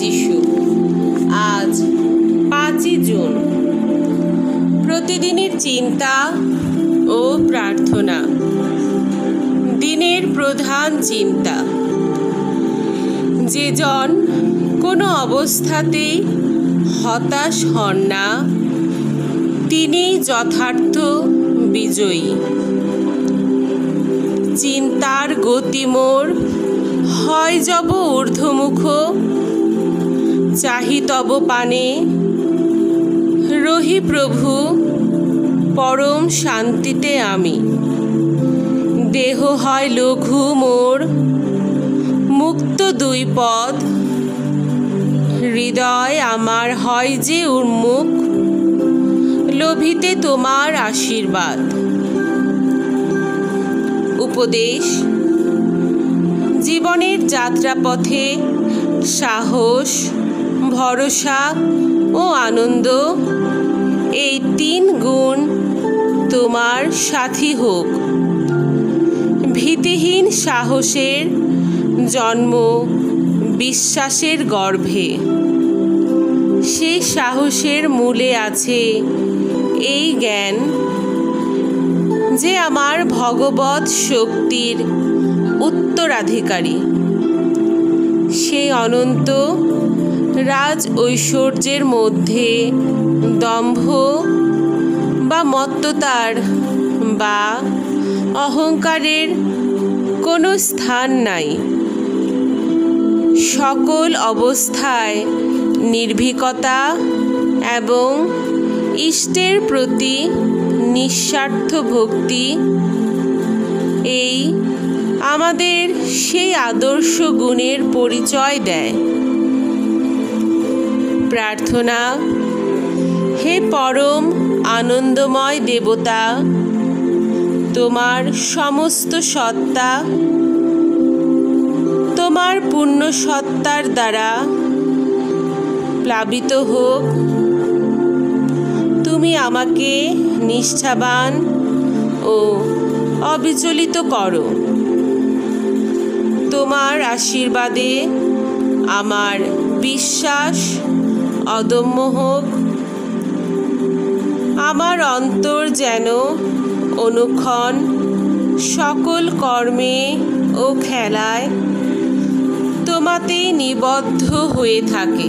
যিশু। আজ 5 জুন। প্রতিদিনের চিন্তা ও প্রার্থনা। দিনের প্রধান চিন্তা। যে জন কোনো অবস্থাতেই হতাশ হন না, তিনি যথার্থ বিজয়ী। চিন্তার গতি মোর হয় যব ঊর্ধ্বমুখ, চাহি তব পানে রহি প্রভু, পরম শান্তিতে আমি। দেহ হয় লঘু মোর, মুক্ত 2 পদ, হৃদয় আমার হয় যে উন্মুখ, লোভিতে তোমার আশীর্বাদ। উপদেশ। জীবনের যাত্রাপথে সাহস, ভরসা ও আনন্দ, এই 3 গুণ তোমার সাথী হোক। ভীতিহীন সাহসের জন্ম বিশ্বাসের গর্ভে। সেই সাহসের মূলে আছে এই জ্ঞান যে আমার ভগবৎ শক্তির উত্তরাধিকারী। সেই অনন্ত রাজ ঐশ্বর্যের মধ্যে দম্ভ বা মত্ততার বা অহংকারের কোনো স্থান নাই। সকল অবস্থায় নির্ভীকতা এবং ইষ্টের প্রতি নিঃস্বার্থ ভক্তি, এই আমাদের সেই আদর্শ গুণের পরিচয় দেয়। প্রার্থনা। হে পরম আনন্দময় দেবতা, তোমার সমস্ত সত্তা তোমার পূর্ণ সত্তার দ্বারা প্লাবিত হোক। তুমি আমাকে নিষ্ঠাবান ও অবিচলিত করো। তোমার আশীর্বাদে আমার বিশ্বাস অদম্য হোক। আমার অন্তর যেন অনুক্ষণ সকল কর্মে ও খেলায় তোমাতে নিবদ্ধ হয়ে থাকে।